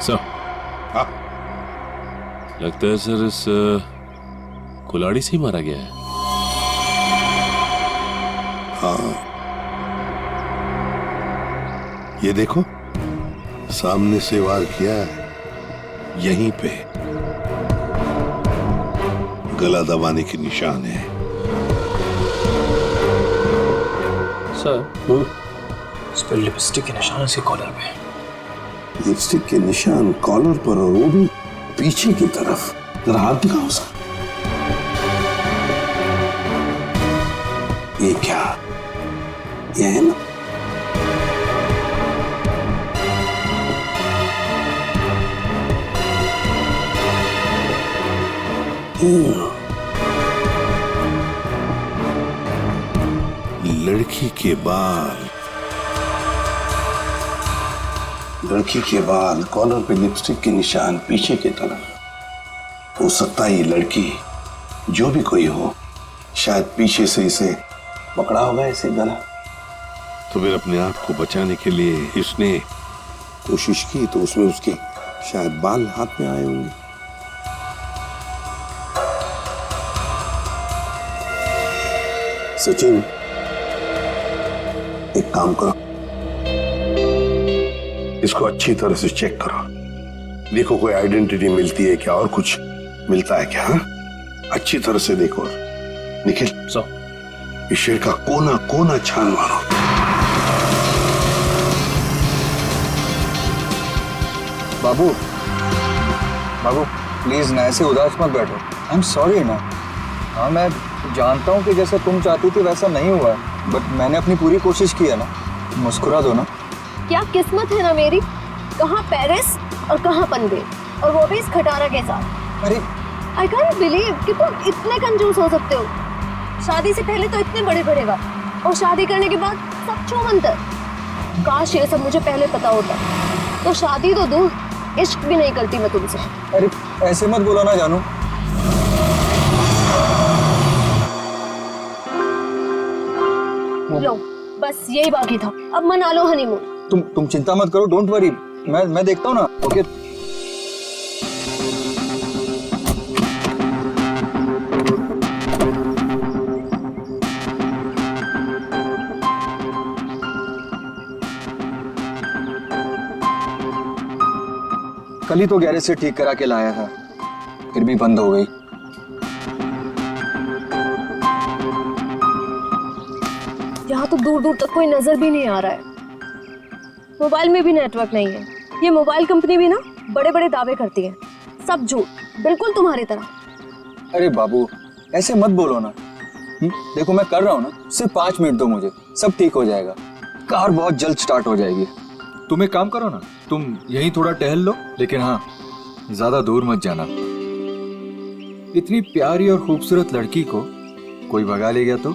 Sir. हाँ लगता है सर इस कुल्हाड़ी से ही मारा गया है। हाँ, ये देखो सामने से वार किया है, यहीं पे गला दबाने के निशान है। सर इस पर लिपस्टिक के निशान इसके कॉलर पे। लिपस्टिक के निशान कॉलर पर, और वो भी पीछे की तरफ। जरा हाथ दिखाओ सर। ये क्या, ये है ना? लड़की के बाल, लड़की के बाल, कॉलर पे लिपस्टिक के निशान पीछे की तरफ। हो सकता है ये लड़की, जो भी कोई हो, शायद पीछे से इसे पकड़ा होगा, इसे गला। तो फिर अपने आप को बचाने के लिए इसने कोशिश की, तो उसमें उसके शायद बाल हाथ में आए होंगे। सचिन, एक काम करो, इसको अच्छी तरह से चेक करो, देखो कोई आइडेंटिटी मिलती है क्या, और कुछ मिलता है क्या। हा? अच्छी तरह से देखो। निखिल, इस शेर का कोना कोना छान मारो। बाबू, बाबू प्लीज ना ऐसे उदास मत बैठो। आई एम सॉरी ना। हाँ मैं जानता हूँ कि जैसा तुम चाहती थी वैसा नहीं हुआ, बट मैंने अपनी पूरी कोशिश की है ना। मुस्कुरा दो ना। क्या किस्मत है ना मेरी, कहाँ पेरिस और कहाँ पनवेल, और वो भी इस खटारा के साथ। अरे आई कांट बिलीव कि तुम इतने कंजूस हो सकते हो। शादी से पहले तो इतने बड़े बड़े बात, और शादी करने के बाद सब छूमंतर। काश ये सब मुझे पहले पता होता, तो शादी तो दूर, इश्क भी नहीं करती मैं तुमसे। अरे ऐसे मत बोलो ना जानू। लो बस यही बाकी था, अब मना लो हनीमून। तुम चिंता मत करो, डोंट वरी, मैं देखता हूँ ना। ओके कल ही तो गैरेज से ठीक करा के लाया था, फिर भी बंद हो गई। यहाँ तो दूर दूर तक कोई नजर भी नहीं आ रहा है, मोबाइल में भी नेटवर्क नहीं है। ये मोबाइल कंपनी भी ना बड़े बड़े दावे करती है, सब झूठ, बिल्कुल तुम्हारी तरह। अरे बाबू ऐसे मत बोलो ना। देखो मैं कर रहा हूँ ना, सिर्फ 5 मिनट दो मुझे, सब ठीक हो जाएगा। कार बहुत जल्द स्टार्ट हो जाएगी। तुम एक काम करो ना, तुम यहीं थोड़ा टहल लो, लेकिन हाँ ज्यादा दूर मत जाना। इतनी प्यारी और खूबसूरत लड़की को कोई भगा ले गया तो।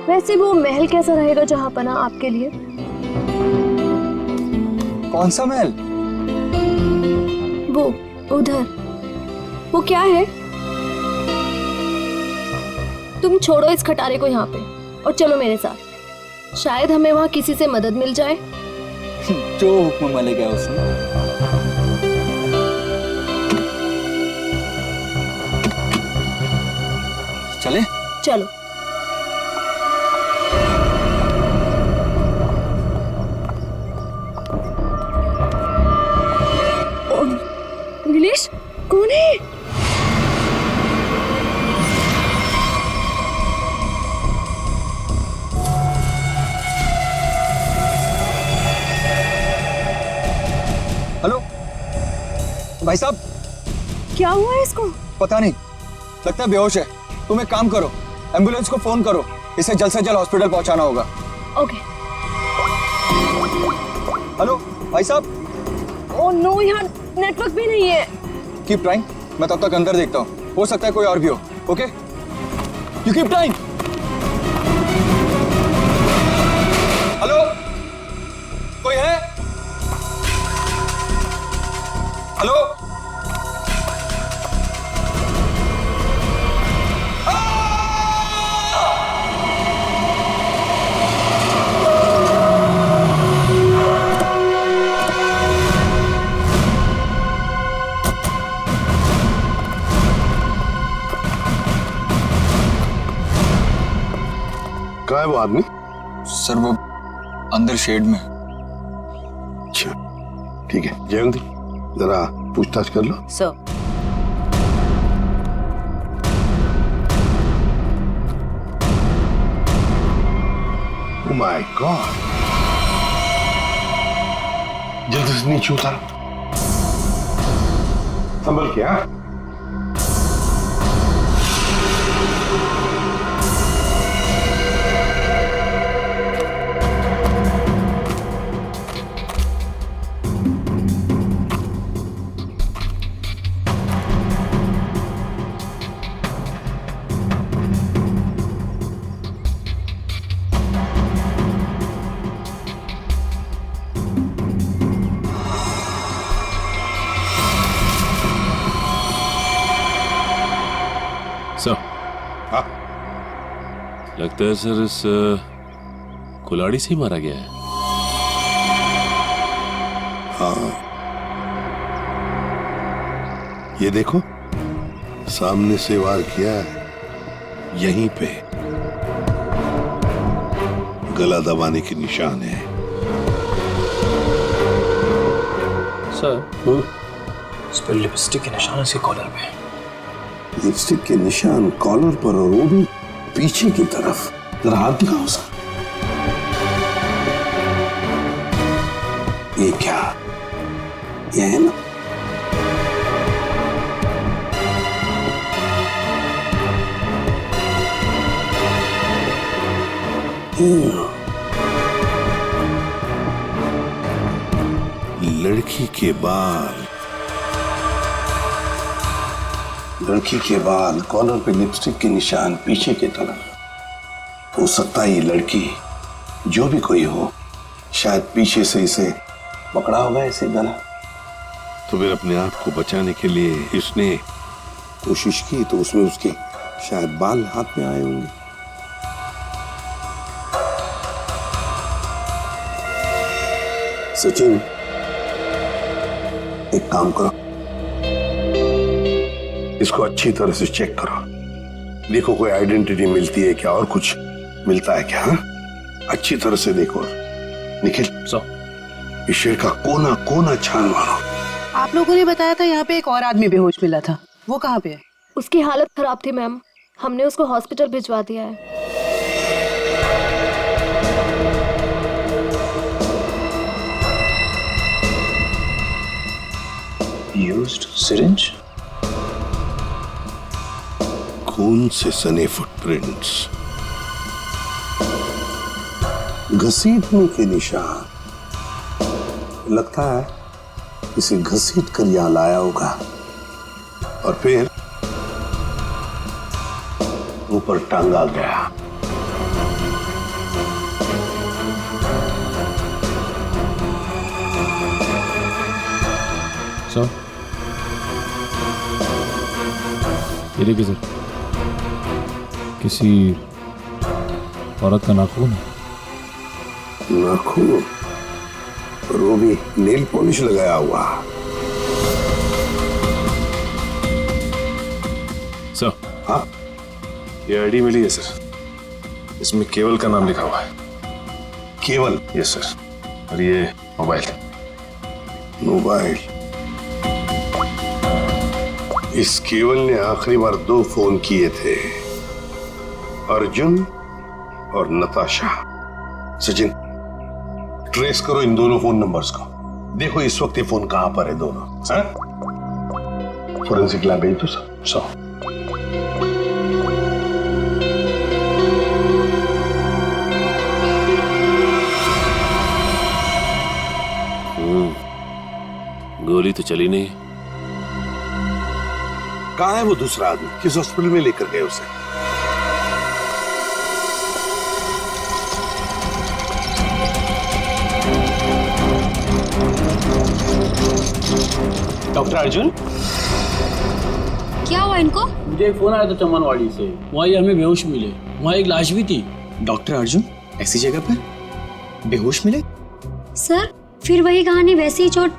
वैसे वो महल कैसा रहेगा जहाँ पना आपके लिए? कौन सा महल? वो उधर, वो क्या है? तुम छोड़ो इस खटारे को यहाँ पे और चलो मेरे साथ, शायद हमें वहाँ किसी से मदद मिल जाए। जो हुक्म मिलेगा उसमें। चले? चलो। नीलेश, कौन है? हेलो भाई साहब। क्या हुआ है इसको? पता नहीं, लगता है बेहोश है। तुम एक काम करो, एम्बुलेंस को फोन करो, इसे जल्द से जल्द हॉस्पिटल पहुंचाना होगा। ओके। हेलो भाई साहब। ओह नो, यहाँ नेटवर्क भी नहीं है। कीप ट्राइंग, मैं तब तक अंदर देखता हूँ, हो सकता है कोई और भी हो। Okay, you keep trying. Hello, कोई है? हेलो, कहाँ है वो आदमी? सर वो अंदर शेड में। अच्छा ठीक है, जयंती जरा पूछताछ कर लो। Sir Oh my God! जल्दी से नीचे उतारो, संभल के। हाँ सर, हाँ लगता है सर इस कुल्हाड़ी से ही मारा गया है। हाँ, ये देखो सामने से वार किया है, यहीं पे गला दबाने के निशान है। सर इस पर लिपस्टिक के निशान इसके कॉलर पे। लिपस्टिक के निशान कॉलर पर, और वो भी पीछे की तरफ। जरा हाथ दिखाओ सर। ये क्या, ये है ना? लड़की के बाल, लड़की के बाल, कॉलर पे लिपस्टिक के निशान पीछे की तरफ। हो सकता है ये लड़की, जो भी कोई हो, शायद पीछे से इसे पकड़ा होगा ऐसे गला। तो फिर अपने आप को बचाने के लिए इसने कोशिश की, तो उसमें उसके शायद बाल हाथ में आए होंगे। सचिन, एक काम करो, इसको अच्छी तरह से चेक करो, देखो कोई आइडेंटिटी मिलती है क्या, और कुछ मिलता है क्या। हाँ? अच्छी तरह से देखो। निखिल, इस शेर का कोना कोना छान मारो। आप लोगों ने बताया था यहाँ पे एक और आदमी बेहोश मिला था, वो कहाँ पे है? उसकी हालत खराब थी मैम, हमने उसको हॉस्पिटल भिजवा दिया है। Used syringe? खून से सने फुटप्रिंट्स, घसीटने के निशान। लगता है इसे घसीट कर यहां लाया होगा और फिर ऊपर टांगा गया। सर, ये देखिए सर, किसी औरत का नाखून है। नाखून, और वो भी नेल पॉलिश लगाया हुआ। सर, हाँ, ये आईडी मिली है सर, इसमें केवल का नाम लिखा हुआ है। केवल? यस सर, और ये मोबाइल। मोबाइल, इस केवल ने आखिरी बार 2 फोन किए थे, अर्जुन और नताशा। सचिन, ट्रेस करो इन दोनों फोन नंबर्स को, देखो इस वक्त ये फोन कहां पर है दोनों। फोरेंसिक लैब भेज दो सर। गोली तो चली नहीं। कहां है वो दूसरा आदमी, किस हॉस्पिटल में लेकर गए उसे? डॉक्टर अर्जुन, क्या हुआ इनको? मुझे एक फोन आया था चमनवाड़ी से, वहाँ ये हमें बेहोश मिले, वहाँ एक लाश भी थी। डॉक्टर अर्जुन ऐसी जगह पर बेहोश मिले? सर फिर वही कहानी, वैसी ही चोट।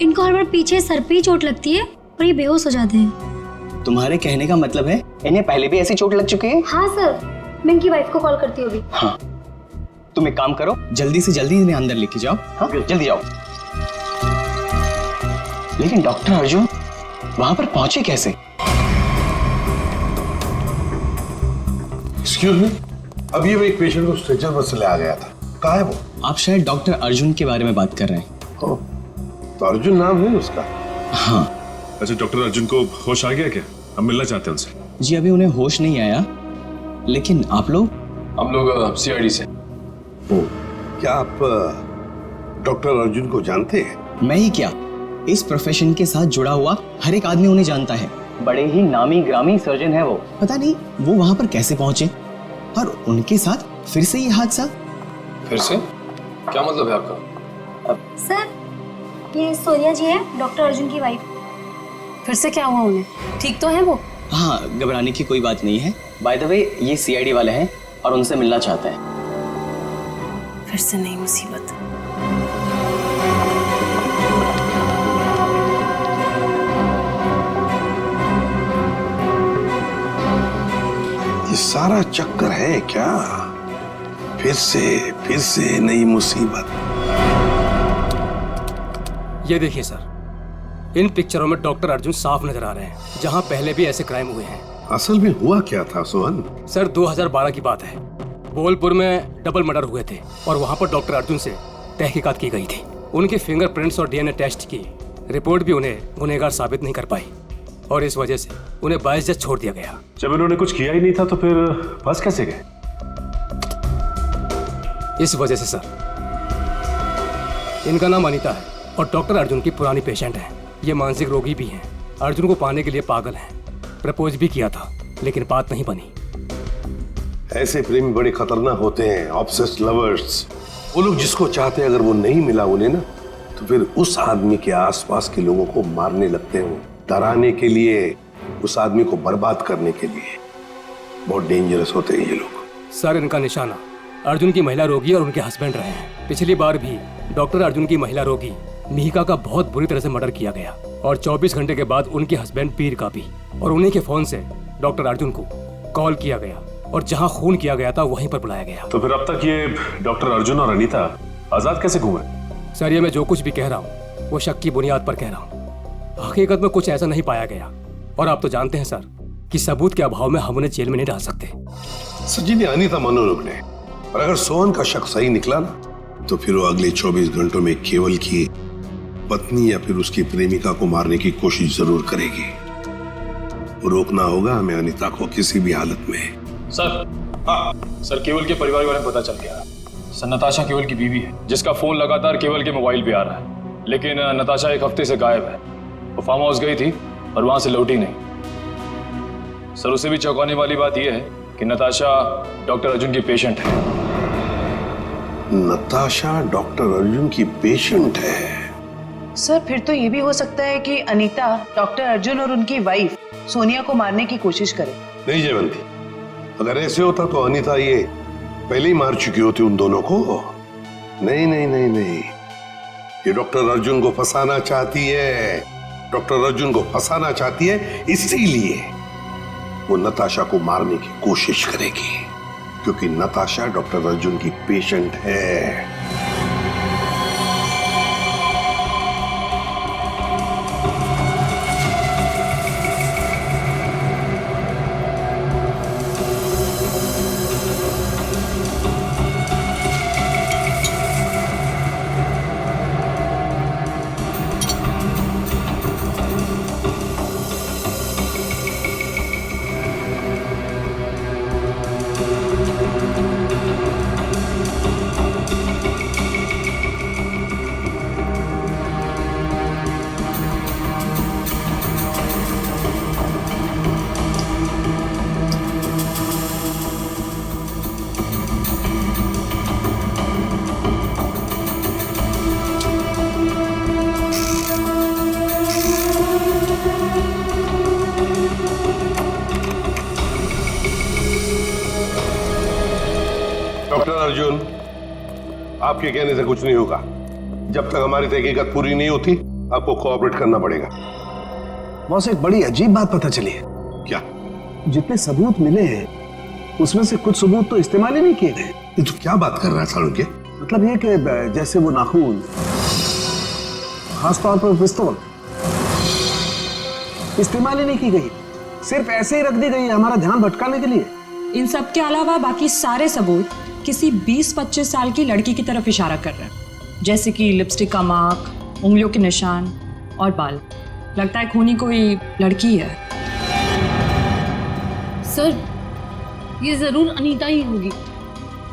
इनको हर बार पीछे सर पे ही चोट लगती है और ये बेहोश हो जाते हैं। तुम्हारे कहने का मतलब है इन्हें पहले भी ऐसी चोट लग चुकी है? हाँ सर, मैं इनकी वाइफ को कॉल करती हूँ अभी। हाँ, तुम एक काम करो, जल्दी से जल्दी इन्हें अंदर लेके जाओ। हाँ, जल्दी जाओ। लेकिन डॉक्टर अर्जुन वहां पर पहुंचे कैसे? एक्सक्यूज मी, अभी मैं एक पेशेंट को स्ट्रेचर पर से ले आ गया था। कहाँ है वो? आप शायद डॉक्टर अर्जुन के बारे में बात कर रहे हैं। तो अर्जुन नाम है उसका? हाँ। अच्छा, डॉक्टर अर्जुन को होश आ गया क्या? हम मिलना चाहते हैं उनसे। जी अभी उन्हें होश नहीं आया, लेकिन आप लोग? हम लोग सीआईडी से। क्या आप डॉक्टर अर्जुन को जानते हैं? मैं ही क्या, इस प्रोफेशन के साथ जुड़ा हुआ हर एक आदमी उन्हें जानता है। बड़े ही नामी ग्रामी सर्जन है वो। पता नहीं वो वहां पर कैसे पहुंचे और उनके साथ फिर से ये हादसा। फिर से? क्या मतलब है आपका? सर ये सोनिया जी है, डॉक्टर अर्जुन की वाइफ। फिर से क्या हुआ उन्हें? ठीक तो है वो? हाँ, घबराने की कोई बात नहीं है। बाय द वे ये सीआईडी वाले हैं और उनसे मिलना चाहते हैं। फिर से नई मुसीबत। ये सारा चक्कर है क्या? फिर से नई मुसीबत। ये देखिए सर, इन पिक्चरों में डॉक्टर अर्जुन साफ नजर आ रहे हैं, जहां पहले भी ऐसे क्राइम हुए हैं। असल में हुआ क्या था सोहन? सर 2012 की बात है, बोलपुर में डबल मर्डर हुए थे और वहां पर डॉक्टर अर्जुन से तहकीकात की गई थी। उनके फिंगरप्रिंट्स और डीएनए टेस्ट की रिपोर्ट भी उन्हें गुनहगार साबित नहीं कर पाई और इस वजह से उन्हें बाइज्जत छोड़ दिया गया। जब इन्होंने कुछ किया ही नहीं था तो फिर फंस कैसे गए? इस वजह से सर, इनका नाम अनीता है और डॉक्टर अर्जुन की पुरानी पेशेंट है। ये मानसिक रोगी भी हैं, अर्जुन को पाने के लिए पागल हैं। प्रपोज भी किया था लेकिन बात नहीं बनी। ऐसे प्रेमी बड़े खतरनाक होते हैं, ऑब्सेस्ड लवर्स। वो लोग जिसको चाहते हैं अगर वो नहीं मिला उन्हें ना, तो फिर उस आदमी के आसपास के लोगों को मारने लगते हैं, डराने के लिए, उस आदमी को बर्बाद करने के लिए। बहुत डेंजरस होते हैं ये लोग। सर इनका निशाना अर्जुन की महिला रोगी और उनके हस्बैंड रहे हैं। पिछली बार भी डॉक्टर अर्जुन की महिला रोगी मिहिका का बहुत बुरी तरह से मर्डर किया गया और 24 घंटे के बाद उनके हस्बैंड पीर का भी, और उन्हीं के फोन से डॉक्टर अर्जुन को कॉल किया गया और जहां खून किया गया था वहीं पर बुलाया गया। तो फिर अब तक ये डॉक्टर अर्जुन और अनीता आजाद कैसे घूमे? सर ये मैं जो कुछ भी कह रहा हूँ वो शक की बुनियाद पर कह रहा हूँ। हकीकत में कुछ ऐसा नहीं पाया गया और आप तो जानते हैं सर कि सबूत के अभाव में हम उन्हें जेल में नहीं डाल सकते। सचिन अनीता मनोरोग ने, और अगर सोहन का शक सही निकला ना, तो फिर वो अगले 24 घंटों में केवल की पत्नी या फिर उसकी प्रेमिका को मारने की कोशिश जरूर करेगी। रोकना होगा हमें अनीता को किसी भी हालत में। सर सर केवल के परिवार के बारे में पता चल गया। सर नताशा केवल की बीवी है, जिसका फोन लगातार केवल के मोबाइल पे आ रहा है, लेकिन नताशा एक हफ्ते से गायब है। वो फार्म हाउस गई थी और वहां से लौटी नहीं। सर उससे भी चौंकाने वाली बात यह है कि नताशा डॉक्टर अर्जुन की पेशेंट है। नताशा डॉक्टर अर्जुन की पेशेंट है? सर फिर तो ये भी हो सकता है कि अनीता डॉक्टर अर्जुन और उनकी वाइफ सोनिया को मारने की कोशिश करे। नहीं जयवंती, अगर ऐसे होता तो अनीता ये पहले ही मार चुकी होती उन दोनों को। नहीं नहीं नहीं नहीं, ये डॉक्टर अर्जुन को फंसाना चाहती है। डॉक्टर अर्जुन को फंसाना चाहती है, इसीलिए वो नताशा को मारने की कोशिश करेगी, क्योंकि नताशा डॉक्टर अर्जुन की पेशेंट है। डॉक्टर अर्जुन, आपके कहने से कुछ नहीं होगा। जब तक हमारी तहकीकात पूरी नहीं होती आपको कोऑपरेट करना पड़ेगा। बॉस एक बड़ी अजीब बात पता चली है। क्या? जितने सबूत मिले हैं उसमें से कुछ सबूत तो इस्तेमाल ही नहीं किए गए। ये तो क्या बात कर रहा है सालुंके? मतलब ये कि जैसे वो नाखून, खासतौर पर पिस्तौल इस्तेमाल ही नहीं की गई, सिर्फ ऐसे ही रख दी गई है हमारा ध्यान भटकाने के लिए। इन सब के अलावा बाकी सारे सबूत किसी 20-25 साल की लड़की की तरफ इशारा कर रहे हैं, जैसे कि लिपस्टिक का मार्क, उंगलियों के निशान और बाल। लगता है खूनी कोई लड़की है। सर, ये जरूर अनीता ही होगी।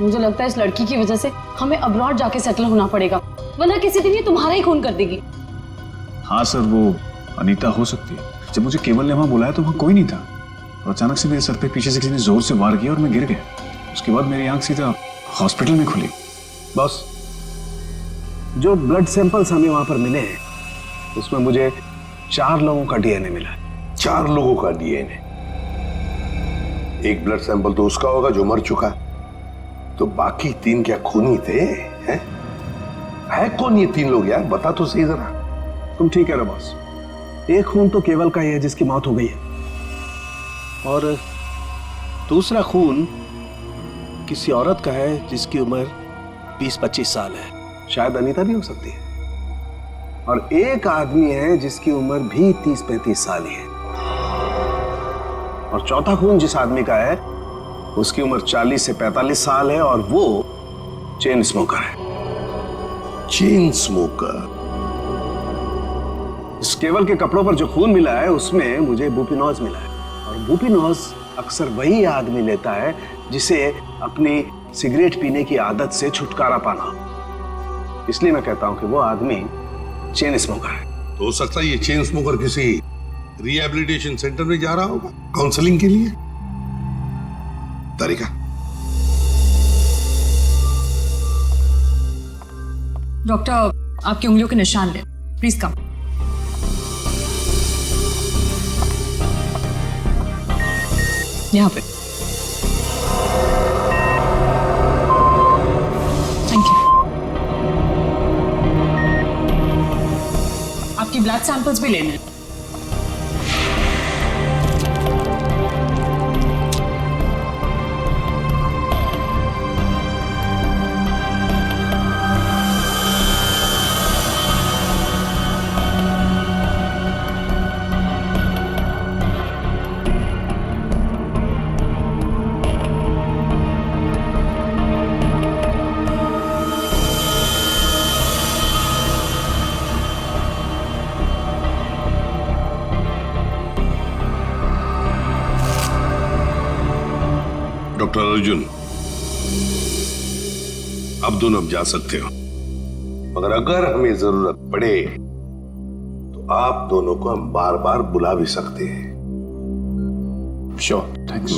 मुझे लगता है इस लड़की की वजह से हमें अब्रॉड जाके सेटल होना पड़ेगा, वरना किसी दिन ये तुम्हारा ही खून कर देगी। हाँ सर, वो अनीता हो सकती है। जब मुझे केवल ने वहां बुलाया तो वहां कोई नहीं था, और अचानक से मेरे सर पे पीछे से किसी ने जोर से वार किया और मैं गिर गया। उसके बाद मेरी आंख सीधा हॉस्पिटल में खुली। बॉस, जो ब्लड सैंपल्स हमें वहां पर मिले हैं उसमें मुझे 4 लोगों का डीएनए मिला है। 4 लोगों का डीएनए? एक ब्लड सैंपल तो उसका होगा जो मर चुका, तो बाकी 3 क्या खूनी थे? हैं? है कौन ये 3 लोग यार, बता तो सही जरा। तुम ठीक कह रहे हो बॉस, एक खून तो केवल का ही है जिसकी मौत हो गई है, और दूसरा खून किसी औरत का है जिसकी उम्र 20-25 साल है, शायद अनीता भी हो सकती है, और एक आदमी है जिसकी उम्र भी 30-35 साल ही है, और चौथा खून जिस आदमी का है उसकी उम्र 40 से 45 साल है, और वो चेन स्मोकर है। Chain smoker? इस केवल के कपड़ों पर जो खून मिला है उसमें मुझे बुपिनोज मिला है, और बुपिनोज अक्सर वही आदमी लेता है जिसे अपनी सिगरेट पीने की आदत से छुटकारा पाना। इसलिए मैं कहता हूं कि वो आदमी चेन स्मोकर है। तो हो सकता है ये चेन स्मोकर किसी रिहैबिलिटेशन सेंटर में जा रहा होगा काउंसलिंग के लिए। तारिका, डॉक्टर, आपकी उंगलियों के निशान ले, प्लीज कम। यहाँ पे। Thank you. आपकी ब्लड सैंपल्स भी लेने हैं। डॉक्टर अर्जुन, अब दोनों अब जा सकते हो, मगर अगर हमें जरूरत पड़े तो आप दोनों को हम बार बार बुला भी सकते हैं। Sure, thanks.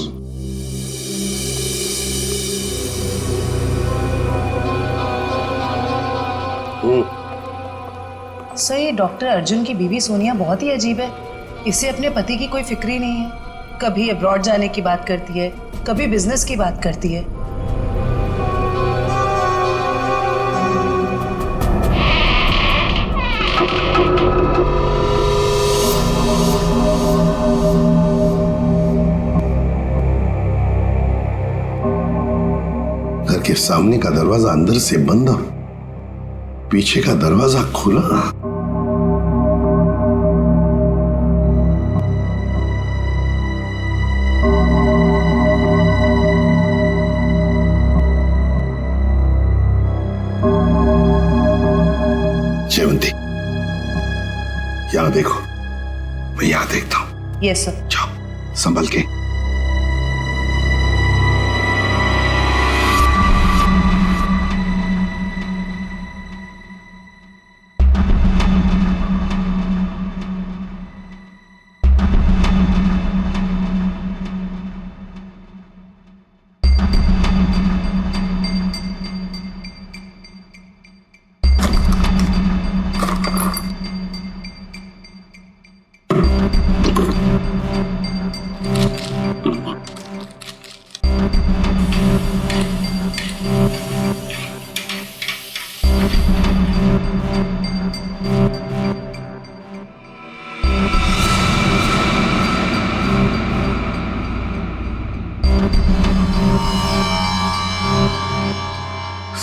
सर, ये डॉक्टर अर्जुन की बीवी सोनिया बहुत ही अजीब है। इसे अपने पति की कोई फिक्र ही नहीं है। कभी अब्रॉड जाने की बात करती है, कभी बिजनेस की बात करती है। घर के सामने का दरवाजा अंदर से बंद और पीछे का दरवाजा खुला। जयवंती, यहां देखो, मैं यहां देखता हूं। Yes sir. जाओ, संभल के।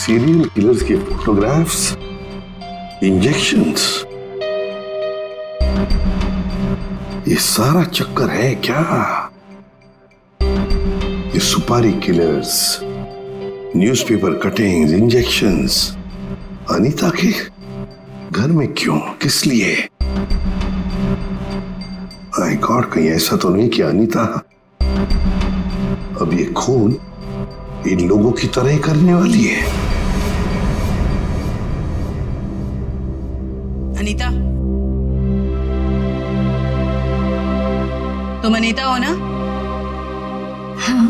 सीरियल किलर्स के फोटोग्राफ्स, इंजेक्शंस, ये सारा चक्कर है क्या? ये सुपारी killers, newspaper cuttings, injections Anita के घर में क्यों, किस लिए? माय गॉड, कहीं ऐसा तो नहीं कि अनीता अब ये खून इन लोगों की तरह ही करने वाली है? अनीता, तुम अनीता हो ना? हाँ।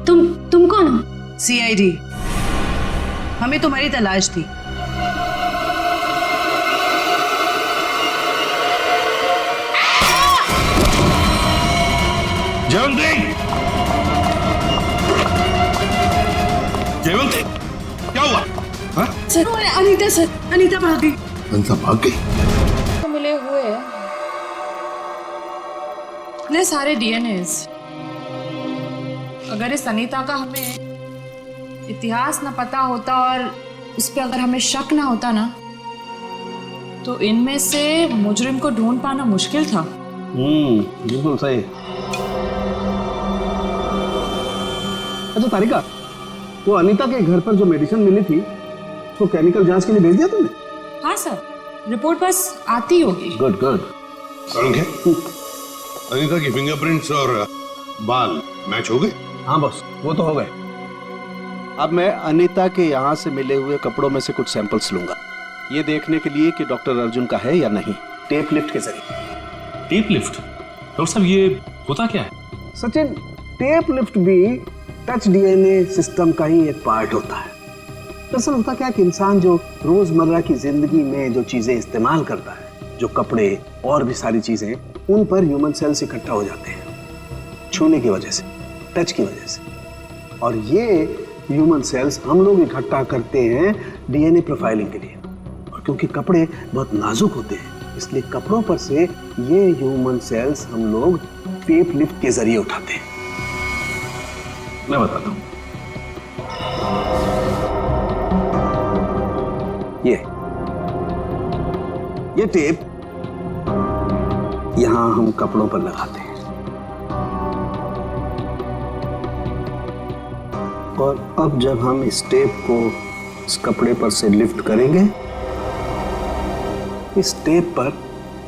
तुम कौन हो? CID, हमें तुम्हारी तलाश थी। जयवंती, जयवंती, क्या हुआ? हाँ? सर, अनीता सर, अनीता भाग गई। अनीता भाग गई? मिले हुए इतने सारे DNAs। अगर इस अनीता का हमें इतिहास न पता होता और उस पर अगर हमें शक ना होता ना, तो इनमें से मुजरिम को ढूंढ पाना मुश्किल था। बिल्कुल सही। अच्छा तारिका, वो अनीता के घर पर जो मेडिसिन मिली थी उसको केमिकल जांच के लिए भेज दिया तुमने? हाँ सर, रिपोर्ट बस आती होगी। Good good. अनीता की फिंगरप्रिंट्स और बाल मैच हो गए? हाँ बॉस, वो तो हो गए। अब मैं अनीता के यहाँ से मिले हुए कपड़ों में से कुछ सैंपल्स लूंगा, ये देखने के लिए कि डॉक्टर अर्जुन का है या नहीं, टेप लिफ्ट के जरिए। Tape lift? डॉक्टर साहब ये होता क्या है? सचिन, टेप लिफ्ट भी टच DNA सिस्टम का ही एक पार्ट होता है। दरअसल होता क्या कि इंसान जो रोजमर्रा की जिंदगी में जो चीजें इस्तेमाल करता है, जो कपड़े और भी सारी चीजें, उन पर ह्यूमन सेल्स इकट्ठा हो जाते हैं छूने की वजह से, टच की वजह से। और ये ह्यूमन सेल्स हम लोग इकट्ठा करते हैं DNA प्रोफाइलिंग के लिए। और क्योंकि कपड़े बहुत नाजुक होते हैं, इसलिए कपड़ों पर से ये ह्यूमन सेल्स हम लोग टेप लिफ्ट के जरिए उठाते हैं। मैं बताता हूं। ये टेप यहां हम कपड़ों पर लगाते हैं और अब जब हम इस टेप को इस कपड़े पर से लिफ्ट करेंगे, इस टेप पर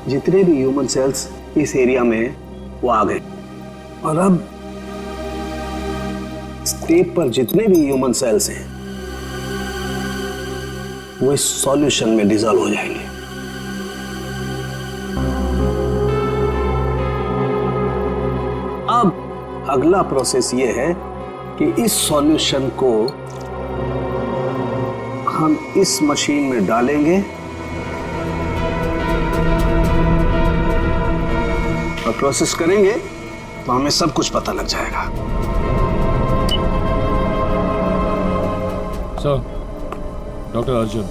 जितने भी ह्यूमन सेल्स इस एरिया में वो आ गए। और अब इस टेप पर जितने भी ह्यूमन सेल्स हैं वो इस सॉल्यूशन में डिसॉल्व हो जाएंगे। अब अगला प्रोसेस ये है कि इस सॉल्यूशन को हम इस मशीन में डालेंगे और प्रोसेस करेंगे तो हमें सब कुछ पता लग जाएगा। Sir, doctor Arjun.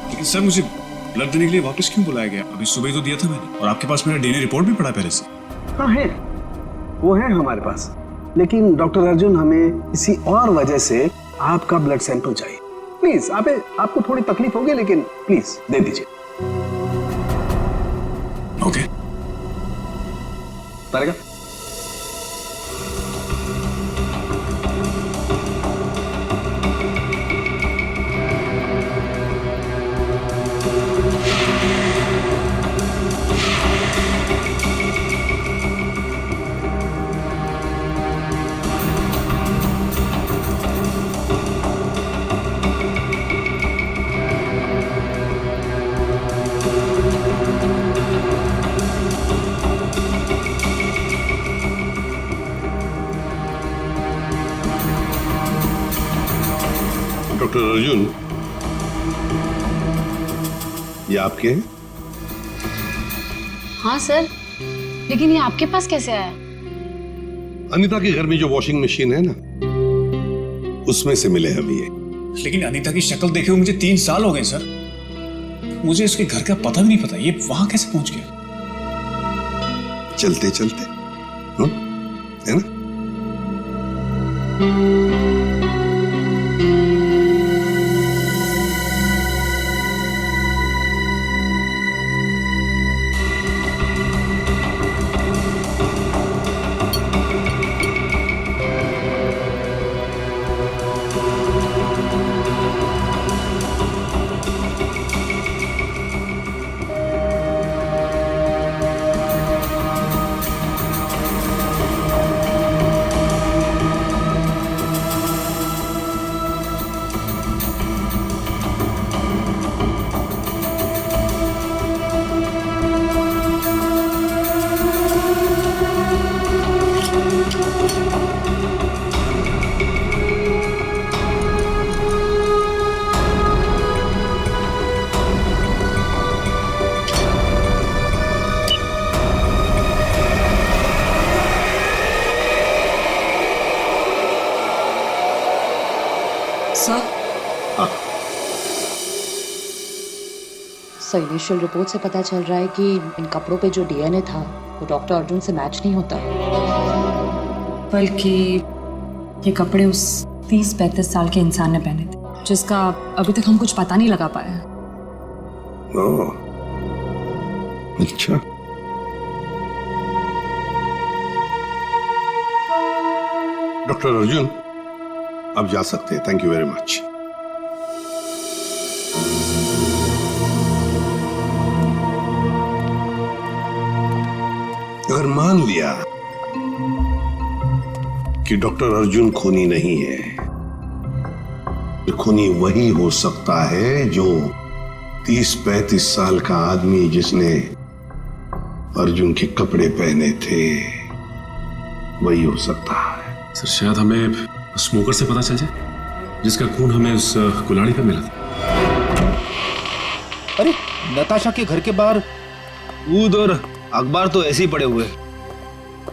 लेकिन सर, मुझे ब्लड देने के लिए वापस क्यों बुलाया गया? अभी सुबह तो दिया था मैंने, और आपके पास मेरा DNA रिपोर्ट भी पड़ा पहले से। हाँ है, वो है हमारे पास, लेकिन डॉक्टर अर्जुन हमें किसी और वजह से आपका ब्लड सैंपल चाहिए। प्लीज, आपको थोड़ी तकलीफ होगी, लेकिन प्लीज दे दीजिए। ओके। तारिका, डॉक्टर अर्जुन, ये आपके हैं? हाँ सर, लेकिन ये आपके पास कैसे आया? अनीता के घर में जो वॉशिंग मशीन है ना, उसमें से मिले हम ये। लेकिन अनीता की शक्ल देखे हुए मुझे 3 साल हो गए सर। मुझे इसके घर का पता भी नहीं पता, ये वहां कैसे पहुंच गया? चलते चलते है ना? सर इनिशियल रिपोर्ट से पता चल रहा है कि इन कपड़ों पे जो डीएनए था वो डॉक्टर अर्जुन से मैच नहीं होता, बल्कि ये कपड़े उस 30-35 साल के इंसान ने पहने थे जिसका अभी तक हम कुछ पता नहीं लगा पाए। ओह, अच्छा। डॉक्टर अर्जुन, आप जा सकते हैं। Thank you very much. अगर मान लिया कि डॉक्टर अर्जुन खूनी नहीं है, खूनी वही हो सकता है जो 30-35 साल का आदमी जिसने अर्जुन के कपड़े पहने थे, वही हो सकता है। सर शायद हमें स्मोकर से पता चल जाए जिसका खून हमें उस कुल्हाड़ी पे मिला था। अरे नताशा के घर के बाहर दूध और अखबार तो ऐसे ही पड़े हुए,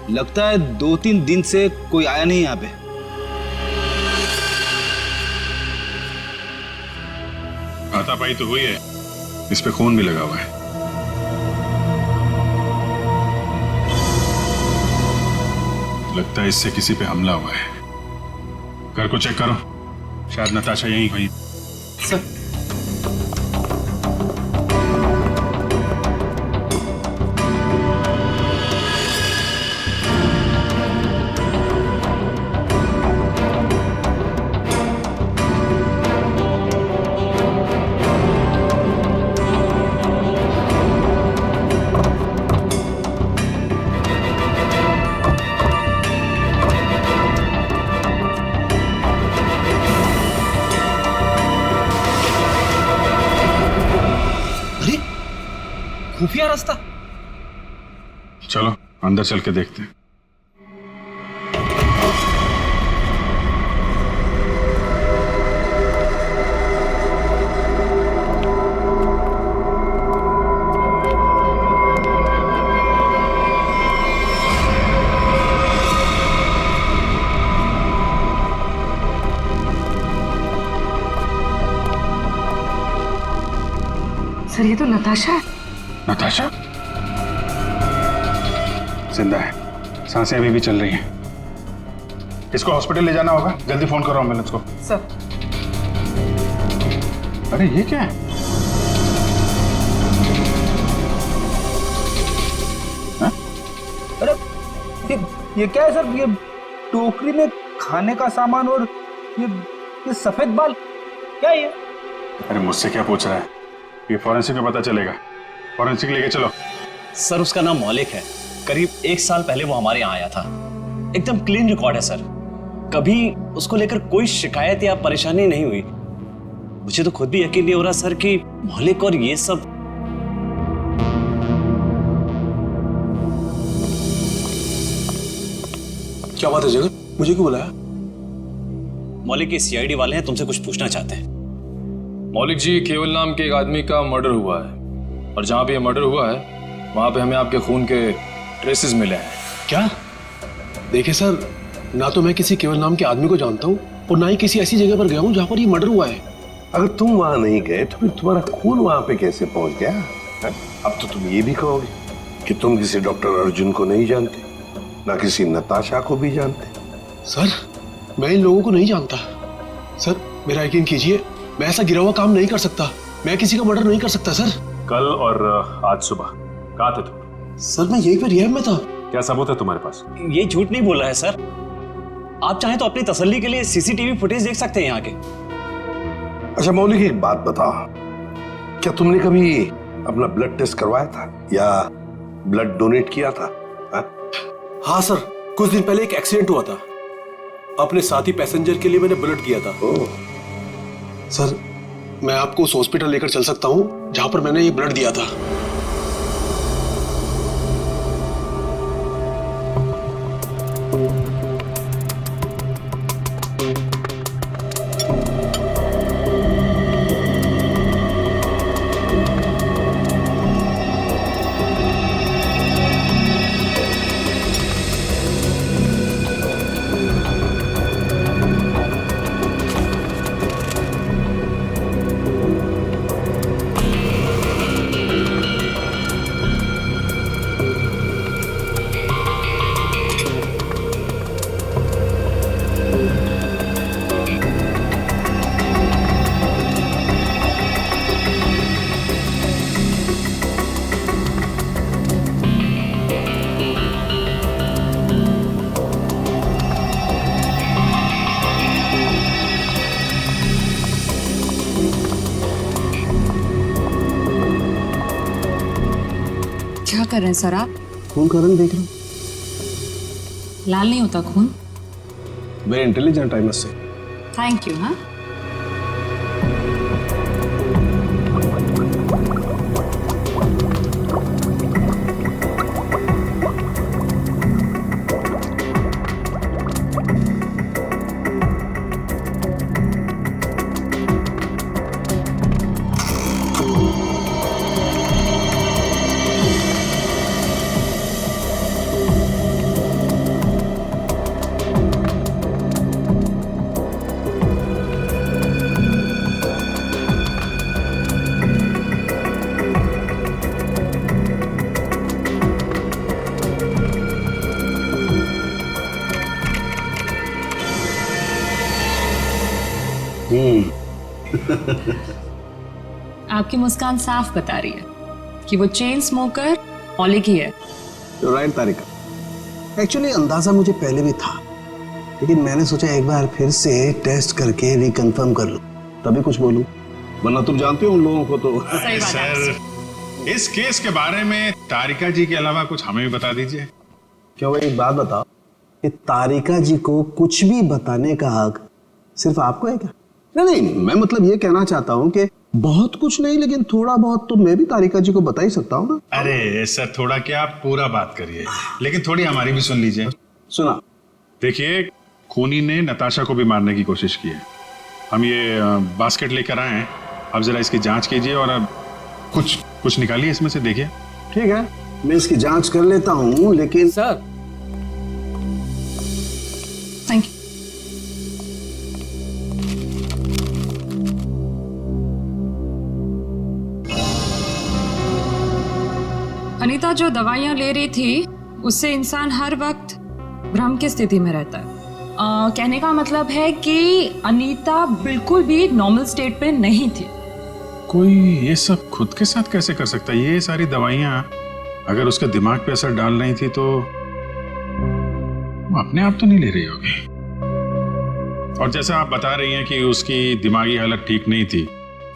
लगता है 2-3 दिन से कोई आया नहीं यहाँ पे। हाथापाई तो हुई है, इस पे खून भी लगा हुआ है। लगता है इससे किसी पे हमला हुआ है। घर को चेक करो, शायद नताशा यहीं हुई। सर खुफिया रास्ता। चलो अंदर चल के देखते हैं। सर ये तो नताशा है। नताशा जिंदा है, सांसें अभी भी चल रही हैं। इसको हॉस्पिटल ले जाना होगा, जल्दी फोन करो एम्बुलेंस को। सर अरे ये क्या है? अरे ये क्या है सर? ये टोकरी में खाने का सामान और ये सफेद बाल क्या है ये? अरे मुझसे क्या पूछ रहा है? ये फॉरेंसिक में पता चलेगा। फॉरेंसिक लेके चलो। सर उसका नाम मौलिक है, करीब 1 साल पहले वो हमारे यहाँ आया था। एकदम क्लीन रिकॉर्ड है सर, कभी उसको लेकर कोई शिकायत या परेशानी नहीं हुई। मुझे तो खुद भी यकीन नहीं हो रहा सर कि मौलिक और ये सब। क्या बात है जगत, मुझे क्यों बुलाया? मौलिक के सीआईडी वाले हैं, तुमसे कुछ पूछना चाहते हैं। मौलिक जी, केवल नाम के एक आदमी का मर्डर हुआ है और जहां पे ये मर्डर हुआ है वहां पे हमें आपके खून के ट्रेसेस मिले हैं। क्या? देखिए सर, ना तो मैं किसी केवल नाम के आदमी को जानता हूँ और ना ही किसी ऐसी जगह पर गया हूँ जहाँ पर ये मर्डर हुआ है। अगर तुम वहां नहीं गए तो फिर तुम्हारा खून वहां पे कैसे पहुंच गया? अब तो तुम ये भी कहोगे कि तुम किसी डॉक्टर अर्जुन को नहीं जानते, ना किसी नताशा को भी जानते। सर मैं इन लोगों को नहीं जानता। सर मेरा यकीन कीजिए, मैं ऐसा गिरा हुआ काम नहीं कर सकता। मैं किसी का मर्डर नहीं कर सकता सर। कल और आज सुबह कहाँ थे तुम? सर मैं यहीं पे रिहैब में था। क्या सबूत है तुम्हारे पास? ये झूठ नहीं बोल रहा है सर। आप चाहें तो अपनी तसल्ली के लिए सीसीटीवी फुटेज देख सकते हैं यहाँ के। अच्छा मौलिक, एक बात बताओ, क्या तुमने कभी अपना ब्लड टेस्ट करवाया था या ब्लड डोनेट किया था? हाँ सर, कुछ दिन पहले एक एक्सीडेंट हुआ था। अपने साथी पैसेंजर के लिए मैंने ब्लड किया था। सर मैं आपको उस हॉस्पिटल लेकर चल सकता हूँ जहां पर मैंने ये ब्लड दिया था। क्या कर रहे हैं सर आप? खून का रंग देख रहा हूँ। लाल नहीं होता खून? Very intelligent I must say. Thank you. हाँ आपकी मुस्कान साफ बता रही है कि वो चेन स्मोकर मौलिक ही है। राइट तारिका, एक्चुअली अंदाजा मुझे पहले भी था, लेकिन मैंने सोचा एक बार फिर से टेस्ट करके रिकंफर्म कर लूं, तभी कुछ बोलूं, वरना तुम जानते हो उन लोगों को तो। सर इस केस के बारे में तारिका जी के अलावा कुछ हमें भी बता दीजिए। क्यों भाई, एक बात बताओ कि तारिका जी को कुछ भी बताने का हक सिर्फ आपको है क्या? नहीं, मैं मतलब ये कहना चाहता हूँ कि बहुत कुछ नहीं, लेकिन थोड़ा बहुत तो मैं भी तारिका जी को बता ही सकता हूँ ना। अरे सर थोड़ा क्या, आप पूरा बात करिए, लेकिन थोड़ी हमारी भी सुन लीजिए। सुना। देखिए, खूनी ने नताशा को भी मारने की कोशिश की है। हम ये बास्केट लेकर आए हैं, अब जरा इसकी जांच कीजिए और अब कुछ निकालिए इसमें से, देखिए। ठीक है, मैं इसकी जांच कर लेता हूँ, लेकिन सर थैंक यू। अनीता जो दवाइयां ले रही थी उससे इंसान हर वक्त भ्रम की स्थिति में रहता है। कहने का मतलब है कि अनीता बिल्कुल भी नॉर्मल स्टेट पे नहीं थी। कोई ये सब खुद के साथ कैसे कर सकता है? ये सारी दवाइयां अगर उसके दिमाग पे असर डाल रही थी तो वो अपने आप तो नहीं ले रही होगी। और जैसा आप बता रही हैं कि उसकी दिमागी हालत ठीक नहीं थी,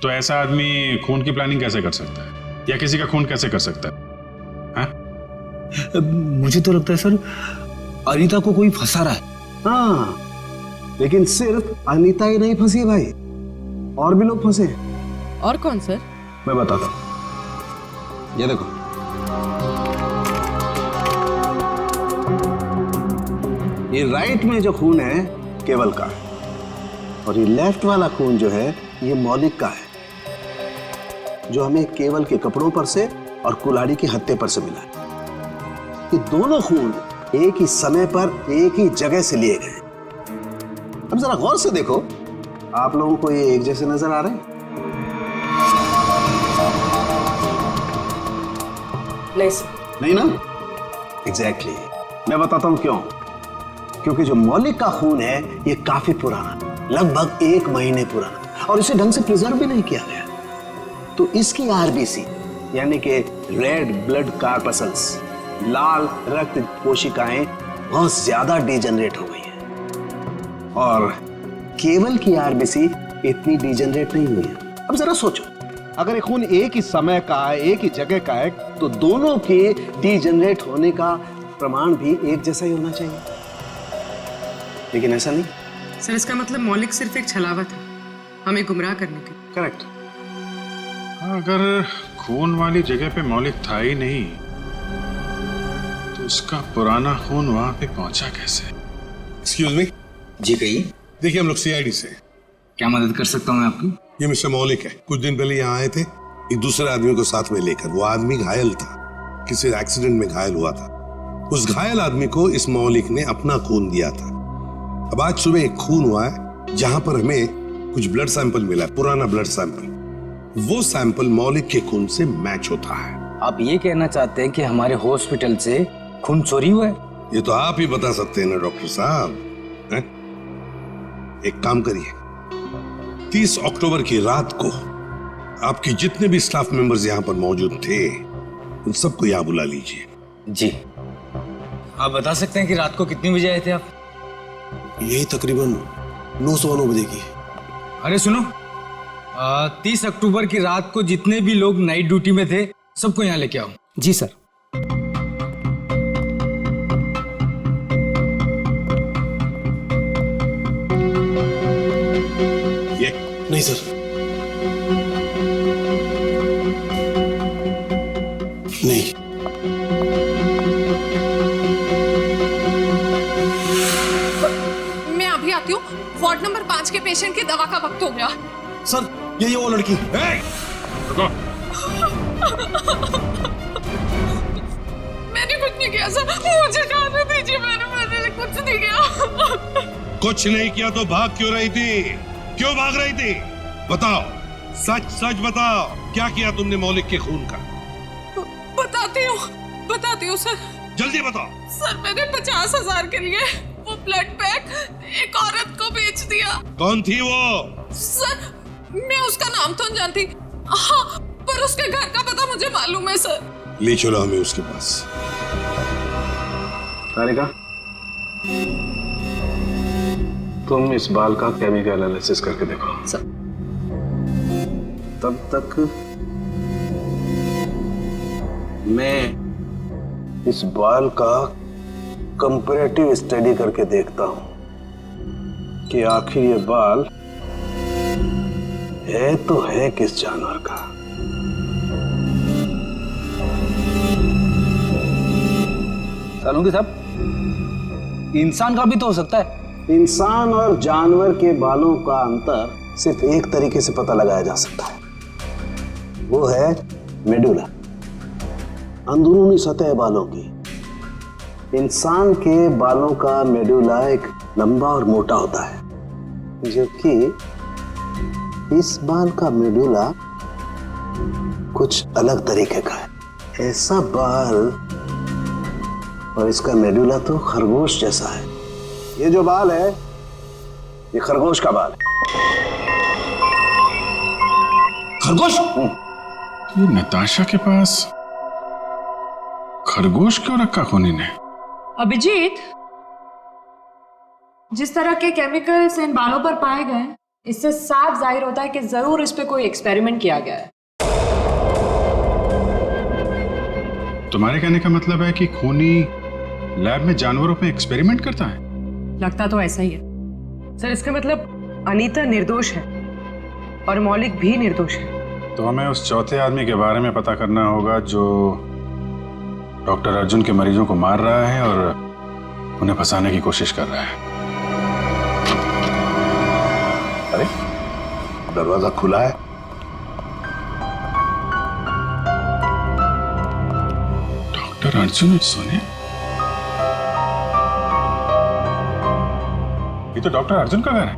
तो ऐसा आदमी खून की प्लानिंग कैसे कर सकता है, या किसी का खून कैसे कर सकता है? मुझे तो लगता है सर अनीता को कोई फंसा रहा है। हाँ, लेकिन सिर्फ अनीता ही नहीं फंसी है भाई, और भी लोग फंसे हैं। और कौन सर? मैं बताता हूं, ये देखो, ये राइट में जो खून है केवल का है, और ये लेफ्ट वाला खून जो है ये मौलिक का है, जो हमें केवल के कपड़ों पर से और कुल्हाड़ी के हत्थे पर से मिला है। ये दोनों खून एक ही समय पर एक ही जगह से लिए गए। अब जरा गौर से देखो, आप लोगों को ये एक जैसे नजर आ रहे हैं? नहीं ना? एग्जैक्टली। मैं बताता हूं क्यों। क्योंकि जो मौलिक का खून है ये काफी पुराना, लगभग 1 महीने पुराना, और इसे ढंग से प्रिजर्व भी नहीं किया गया। तो इसकी आरबीसी यानी कि रेड ब्लड कार्पसल्स, लाल रक्त कोशिकाएं बहुत ज्यादा डिजेनरेट हो गई हैं, और केवल की आरबीसी इतनी डिजेनरेट नहीं हुई है। अब जरा सोचो, अगर ये खून एक ही समय का है, एक ही जगह का है, तो दोनों के डिजेनरेट होने का प्रमाण भी एक जैसा ही होना चाहिए, लेकिन ऐसा नहीं। सर इसका मतलब मौलिक सिर्फ एक छलावा था हमें गुमराह करने के। करेक्ट। अगर खून वाली जगह पे मौलिक था ही नहीं तो उसका पुराना खून वहां पे पहुंचा कैसे? Excuse me. जी कहिए। देखिए हम लोग सीआईडी से। क्या मदद कर सकता हूँ मैं आपकी? ये मिस्टर मौलिक है। कुछ दिन पहले यहाँ आए थे एक दूसरे आदमी को साथ में लेकर। वो आदमी घायल था, किसी एक्सीडेंट में घायल हुआ था। उस घायल आदमी को इस मौलिक ने अपना खून दिया था। अब आज सुबह एक खून हुआ है जहां पर हमें कुछ ब्लड सैंपल मिला, पुराना ब्लड सैंपल। वो सैंपल मौलिक के खून से मैच होता है। आप ये कहना चाहते हैं कि हमारे हॉस्पिटल से खून चोरी हुआ है? ये तो आप ही बता सकते हैं ना डॉक्टर साहब। एक काम करिए, 30 अक्टूबर की रात को आपके जितने भी स्टाफ मेंबर्स यहाँ पर मौजूद थे उन सबको यहाँ बुला लीजिए। जी। आप बता सकते हैं कि रात को कितने बजे आए थे आप? यही तकरीबन 9:09 बजे की। अरे सुनो, 30 अक्टूबर की रात को जितने भी लोग नाइट ड्यूटी में थे सबको यहाँ लेके आओ। जी सर। ये नहीं सर, नहीं। मैं अभी आती हूँ। वार्ड नंबर 5 के पेशेंट की दवा का वक्त हो गया। सर ये वो लड़की। मैंने कुछ नहीं किया सर, मुझे जाने दीजिए। मैंने कुछ नहीं किया। कुछ नहीं किया तो भाग क्यों रही थी? क्यों भाग रही थी? बताओ, सच सच बताओ, क्या किया तुमने मौलिक के खून का? बताती हूँ सर। जल्दी बताओ। सर मैंने 50,000 के लिए वो ब्लड पैक एक औरत को बेच दिया। कौन थी वो? सर मैं उसका नाम तो नहीं जानती, हाँ, पर उसके घर का पता मुझे मालूम है सर। ले चलो हमें उसके पास। तारिका, तुम इस बाल का केमिकल एनालिसिस करके देखो। सर। तब तक मैं इस बाल का कंपैरेटिव स्टडी करके देखता हूं कि आखिर ये बाल है तो है किस जानवर का। सालुंगी साहब, इंसान का भी तो हो सकता है। इंसान और जानवर के बालों का अंतर सिर्फ एक तरीके से पता लगाया जा सकता है, वो है मेडुला, अंदरूनी सतह बालों की। इंसान के बालों का मेडुला एक लंबा और मोटा होता है, जबकि इस बाल का मेडुला कुछ अलग तरीके का है। ऐसा बाल और इसका मेडुला तो खरगोश जैसा है। ये जो बाल है ये खरगोश का बाल है। खरगोश? ये नताशा के पास खरगोश क्यों रखा खूनी ने? अभिजीत, जिस तरह के केमिकल्स इन बालों पर पाए गए, इससे साफ जाहिर होता है कि जरूर इस पे कोई एक्सपेरिमेंट किया गया है। तुम्हारे कहने का मतलब है कि खूनी लैब में जानवरों पे एक्सपेरिमेंट करता है? लगता तो ऐसा ही है सर। इसका मतलब अनीता निर्दोष है और मौलिक भी निर्दोष है। तो हमें उस चौथे आदमी के बारे में पता करना होगा जो डॉक्टर अर्जुन के मरीजों को मार रहा है और उन्हें फंसाने की कोशिश कर रहा है। अरे दरवाजा खुला है। डॉक्टर अर्जुन सोने, ये तो डॉक्टर अर्जुन का घर है।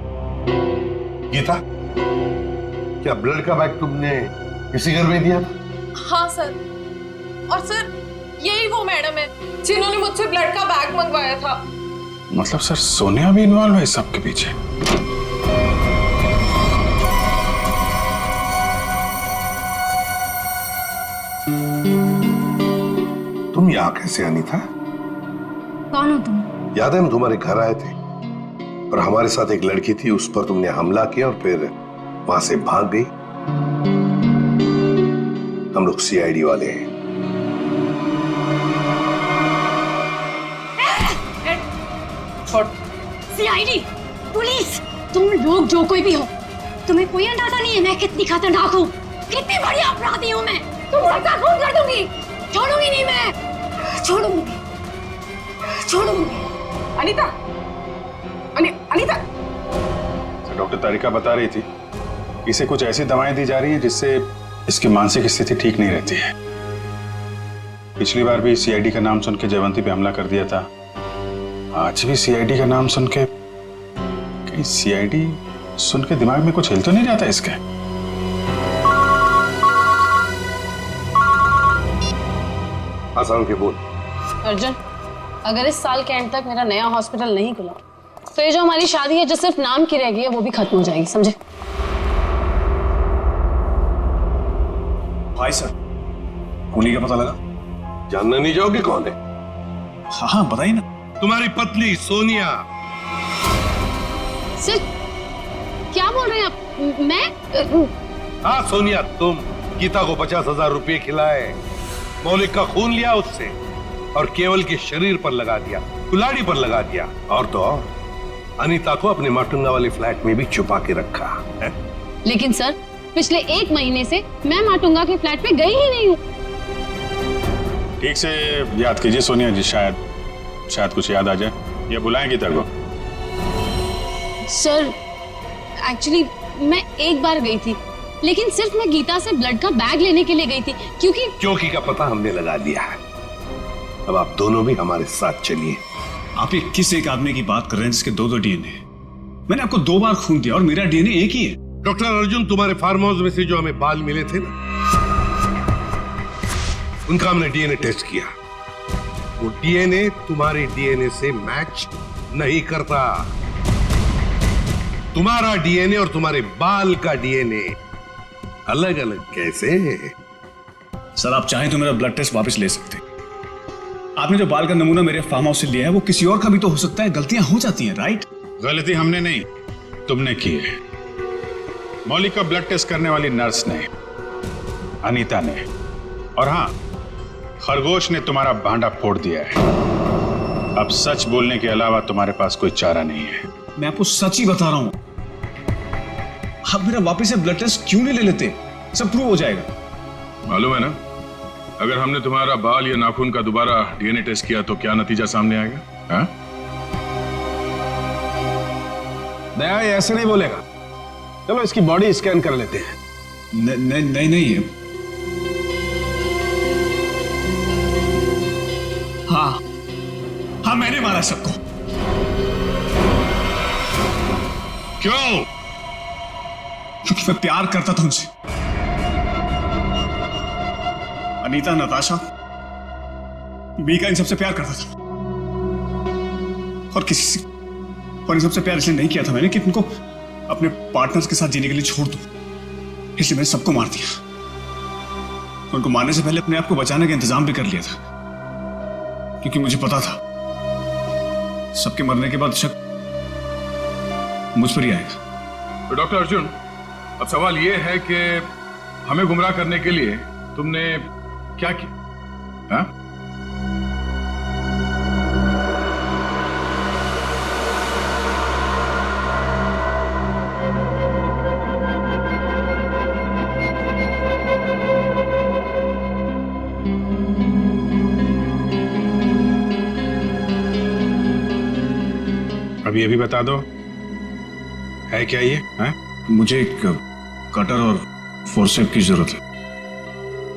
गीता, क्या ब्लड का बैग तुमने किसी घर में दिया था? हाँ सर, और सर यही वो मैडम है जिन्होंने मुझसे ब्लड का बैग मंगवाया था। मतलब सर सोनिया भी इन्वॉल्व है इस सब के पीछे? तुम यहाँ कैसे आनी था? कौन हो तुम? याद है हम तुम्हारे घर आए थे और हमारे साथ एक लड़की थी, उस पर तुमने हमला किया और फिर वहां से भाग गई। हम लोग सीआईडी वाले हैं। सीआईडी, पुलिस, तुम लोग जो कोई भी हो, तुम्हें कोई अंदाजा नहीं है मैं कितनी खतरनाक हूँ, कितनी बड़ी अपराधी हूँ मैं। तुम सबका खून कर दूंगी, छोड़ूंगी नहीं मैं, छोड़ूंगी। अनीता, अनीता। डॉक्टर तारिका बता रही थी इसे कुछ ऐसी दवाएं दी जा रही हैं जिससे इसकी मानसिक स्थिति ठीक नहीं रहती है। पिछली बार भी सीआईडी का नाम सुन के जयवंती पे हमला कर दिया था, आज भी सीआईडी का नाम सुन के, कहीं सीआईडी सुन के दिमाग में कुछ हिल तो नहीं जाता इसके? आसान के बोल। अर्जुन, अगर इस साल के एंड तक मेरा नया हॉस्पिटल नहीं खुला तो ये जो हमारी शादी है जो सिर्फ नाम की रह गई है वो भी खत्म हो जाएगी, समझे? भाई सर, खूनी का पता लगा? जानना नहीं चाहोगे कौन है? हाँ बताइए ना। तुम्हारी पत्नी सोनिया। सर क्या बोल रहे हैं आप? मैं? हाँ सोनिया, तुम गीता को 50,000 रुपए खिलाए, मौलिक का खून लिया उससे और केवल के शरीर पर लगा दिया, कुल्हाड़ी पर लगा दिया, और तो और अनीता को अपने माटुंगा वाले फ्लैट में भी छुपा के रखा है। लेकिन सर पिछले 1 महीने से मैं माटुंगा के फ्लैट पे गई ही नहीं हूँ। ठीक से याद कीजिए सोनिया जी, शायद कुछ याद आ जाए। ये बुलाएं गीता को। सर एक्चुअली मैं एक बार गई थी, लेकिन सिर्फ मैं गीता से ब्लड का बैग लेने के लिए गई थी, क्योंकि का पता हमने लगा लिया है। अब आप दोनों भी हमारे साथ चलिए। आप ये किस एक आदमी की बात कर रहे हैं जिसके 2 डीएनए? मैंने आपको 2 बार खून दिया और मेरा डीएनए एक ही है। डॉक्टर अर्जुन, तुम्हारे फार्म हाउस में से जो हमें बाल मिले थे ना, उनका हमने डीएनए टेस्ट किया। वो डीएनए तुम्हारे डीएनए से मैच नहीं करता। तुम्हारा डीएनए और तुम्हारे बाल का डीएनए अलग अलग कैसे? सर आप चाहें तो मेरा ब्लड टेस्ट वापस ले सकते हैं। आपने जो बाल का नमूना मेरे फार्म हाउस से लिया है वो किसी और का भी तो हो सकता है। गलतियां हो जाती हैं, राइट? गलती हमने नहीं, तुमने की है। मौलिक का ब्लड टेस्ट करने वाली नर्स ने, अनीता ने, और हाँ, खरगोश ने तुम्हारा भांडा फोड़ दिया है। अब सच बोलने के अलावा तुम्हारे पास कोई चारा नहीं है। मैं आपको सच ही बता रहा हूं। आप मेरा वापस से ब्लड टेस्ट क्यों नहीं ले लेते? सब प्रूव हो जाएगा। मालूम है ना, अगर हमने तुम्हारा बाल या नाखून का दोबारा डीएनए टेस्ट किया तो क्या नतीजा सामने आएगा? हाँ? दया ऐसे नहीं बोलेगा। चलो इसकी बॉडी स्कैन कर लेते हैं। नहीं है। हाँ मैंने मारा सबको। क्यों? क्योंकि मैं प्यार करता था उनसे। अनीता, नताशा, मीका, इन सबसे प्यार करता था और इन सबसे प्यार इसलिए नहीं किया था मैंने कि इनको अपने पार्टनर्स के साथ जीने के लिए छोड़ दूं। इसलिए मैंने सबको मार दिया। उनको मारने से पहले अपने आप को बचाने का इंतजाम भी कर लिया था, क्योंकि मुझे पता था सबके मरने के बाद शक मुझ पर ही आएगा। तो डॉक्टर अर्जुन, अब सवाल यह है कि हमें गुमराह करने के लिए तुमने क्या किया? हाँ? अब ये भी बता दो, है क्या ये? हाँ? मुझे एक कटर और फोर्सेप की जरूरत है।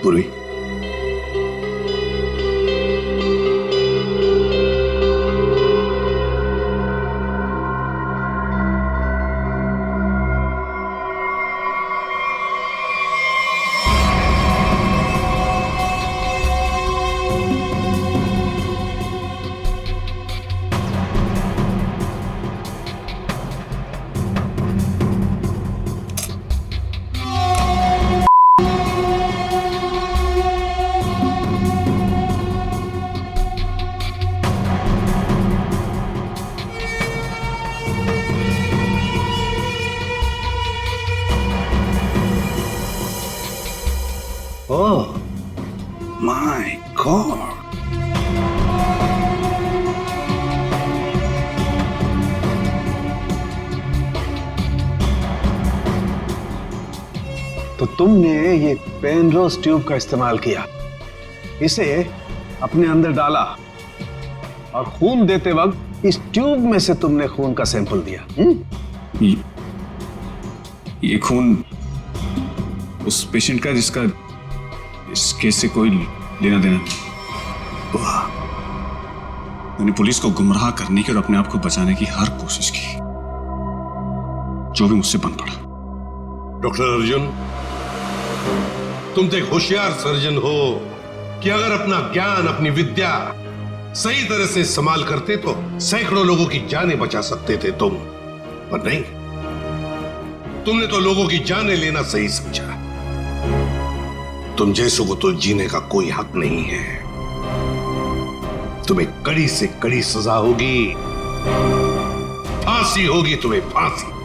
पूरी तुमने ये पेनरोज ट्यूब का इस्तेमाल किया, इसे अपने अंदर डाला और खून देते वक्त इस ट्यूब में से तुमने खून का सैंपल दिया। ये खून उस पेशेंट का जिसका इस केस से कोई लेना देना नहीं। मैंने पुलिस को गुमराह करने की और अपने आप को बचाने की हर कोशिश की, जो भी मुझसे बन पड़ा। डॉक्टर अर्जुन, तुम तो एक होशियार सर्जन हो कि अगर अपना ज्ञान, अपनी विद्या सही तरह से इस्तेमाल करते तो सैकड़ों लोगों की जानें बचा सकते थे तुम, पर नहीं, तुमने तो लोगों की जानें लेना सही समझा। तुम जैसों को तो जीने का कोई हक नहीं है। तुम्हें कड़ी से कड़ी सजा होगी, फांसी होगी तुम्हें, फांसी।